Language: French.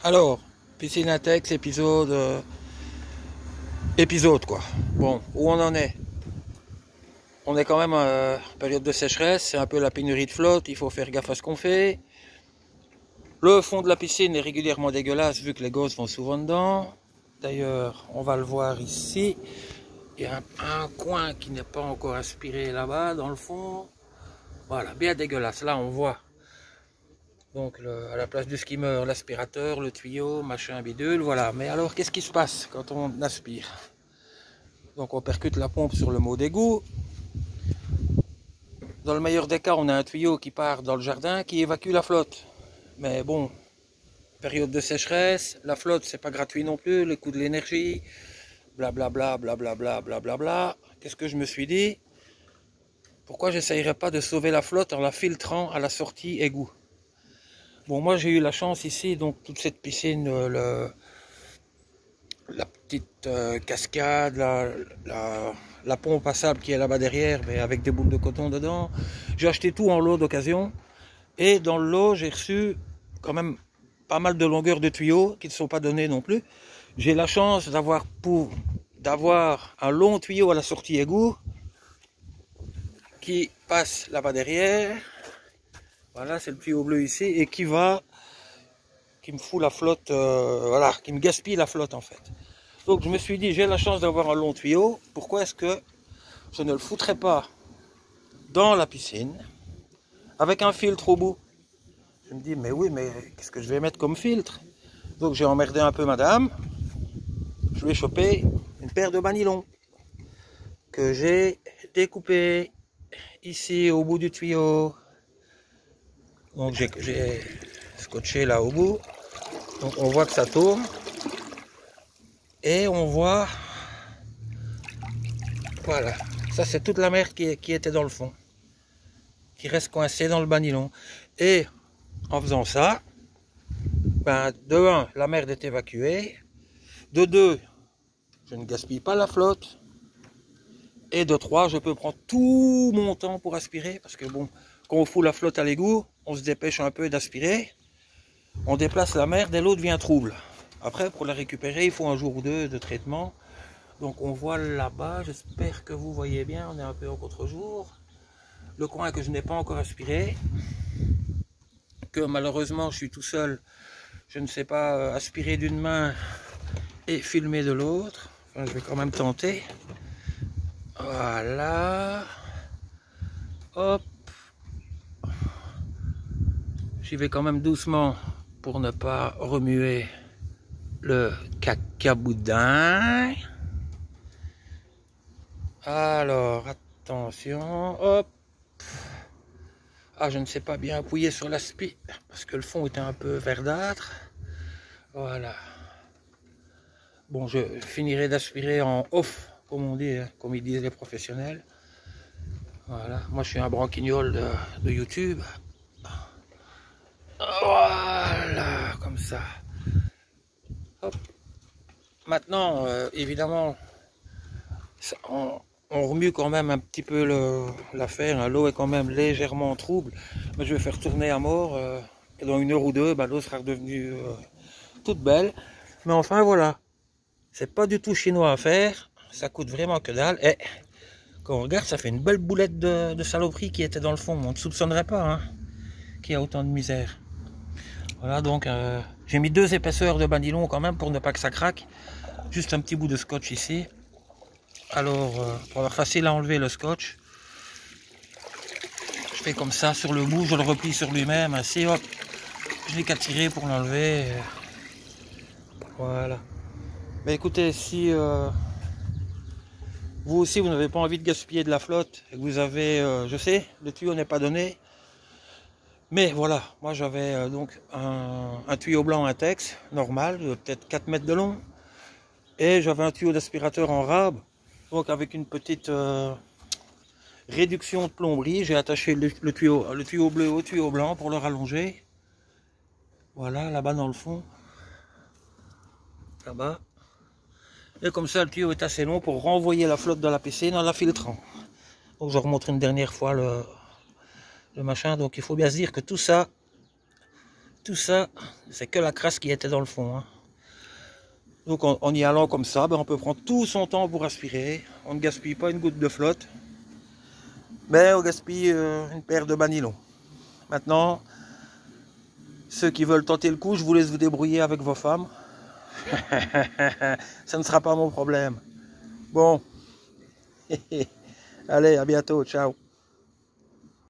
Alors, piscine Intex, épisode quoi. Bon, où on en est? On est quand même en période de sécheresse, c'est un peu la pénurie de flotte, il faut faire gaffe à ce qu'on fait. Le fond de la piscine est régulièrement dégueulasse vu que les gosses vont souvent dedans. D'ailleurs, on va le voir ici. Il y a un coin qui n'est pas encore aspiré là-bas dans le fond. Voilà, bien dégueulasse. Là, on voit. Donc à la place du skimmer, l'aspirateur, le tuyau, machin bidule, voilà. Mais alors qu'est-ce qui se passe quand on aspire? Donc on percute la pompe sur le mot d'égout. Dans le meilleur des cas, on a un tuyau qui part dans le jardin qui évacue la flotte. Mais bon, période de sécheresse, la flotte c'est pas gratuit non plus, le coût de l'énergie, blablabla, blablabla, blablabla. Qu'est-ce que je me suis dit? Pourquoi j'essayerais pas de sauver la flotte en la filtrant à la sortie égout? Bon, moi j'ai eu la chance ici, donc toute cette piscine, la petite cascade, la pompe à sable qui est là-bas derrière, mais avec des boules de coton dedans. J'ai acheté tout en lot d'occasion. Et dans le lot, j'ai reçu quand même pas mal de longueurs de tuyaux qui ne sont pas donnés non plus. J'ai la chance d'avoir un long tuyau à la sortie égout qui passe là-bas derrière. Voilà, c'est le tuyau bleu ici et qui me fout la flotte, voilà, qui me gaspille la flotte en fait. Donc je me suis dit, j'ai la chance d'avoir un long tuyau, pourquoi est-ce que je ne le foutrais pas dans la piscine avec un filtre au bout? Je me dis, mais oui, mais qu'est-ce que je vais mettre comme filtre? Donc j'ai emmerdé un peu madame, je lui ai chopé une paire de bas nylon que j'ai découpé ici au bout du tuyau. Donc j'ai scotché là au bout. Donc on voit que ça tourne. Et on voit, voilà, ça c'est toute la merde qui était dans le fond, qui reste coincée dans le bas nylon. Et en faisant ça, ben, de 1, la merde est évacuée, de 2, je ne gaspille pas la flotte, et de 3, je peux prendre tout mon temps pour aspirer, parce que bon, quand on fout la flotte à l'égout, on se dépêche un peu d'aspirer, on déplace la merde et l'eau devient trouble. Après, pour la récupérer, il faut un jour ou deux de traitement. Donc on voit là-bas, j'espère que vous voyez bien, on est un peu en contre-jour. Le coin que je n'ai pas encore aspiré, que malheureusement je suis tout seul, je ne sais pas aspirer d'une main et filmer de l'autre. Enfin, je vais quand même tenter. Voilà. Hop. J'y vais quand même doucement pour ne pas remuer le cacaboudin. Alors, attention, hop. Ah, je ne sais pas bien appuyer sur l'aspi parce que le fond était un peu verdâtre. Voilà. Bon, je finirai d'aspirer en off, comme on dit, hein, comme ils disent les professionnels. Voilà. Moi, je suis un branquignol de YouTube. Voilà, comme ça. Hop. Maintenant, évidemment, on remue quand même un petit peu l'affaire. Hein. L'eau est quand même légèrement trouble. Mais je vais faire tourner à mort. Et dans 1 heure ou 2, l'eau sera redevenue toute belle. Mais enfin, voilà. C'est pas du tout chinois à faire. Ça coûte vraiment que dalle. Et quand on regarde, ça fait une belle boulette de saloperie qui était dans le fond. On ne soupçonnerait pas hein, qu'il y a autant de misère. Voilà, donc j'ai mis 2 épaisseurs de bas nylon quand même pour ne pas que ça craque. Juste un petit bout de scotch ici. Alors, pour avoir facile à enlever le scotch, je fais comme ça sur le bout, je le replie sur lui-même, ainsi, hop, je n'ai qu'à tirer pour l'enlever. Voilà. Mais écoutez, si vous aussi vous n'avez pas envie de gaspiller de la flotte, et que vous avez, je sais, le tuyau n'est pas donné, mais voilà, moi j'avais donc un tuyau blanc Intex, normal, peut-être 4 mètres de long, et j'avais un tuyau d'aspirateur en rab, donc avec une petite réduction de plomberie, j'ai attaché le tuyau bleu au tuyau blanc pour le rallonger. Voilà, là-bas dans le fond. Là-bas. Et comme ça, le tuyau est assez long pour renvoyer la flotte dans la piscine en la filtrant. Donc je remonte une dernière fois le machin. Donc il faut bien se dire que tout ça, Tout ça, c'est que la crasse qui était dans le fond. Hein. Donc en y allant comme ça, ben, on peut prendre tout son temps pour aspirer. On ne gaspille pas une goutte de flotte. Mais on gaspille une paire de bas nylon. Maintenant, ceux qui veulent tenter le coup, je vous laisse vous débrouiller avec vos femmes. Ça ne sera pas mon problème. Bon. Allez, à bientôt. Ciao.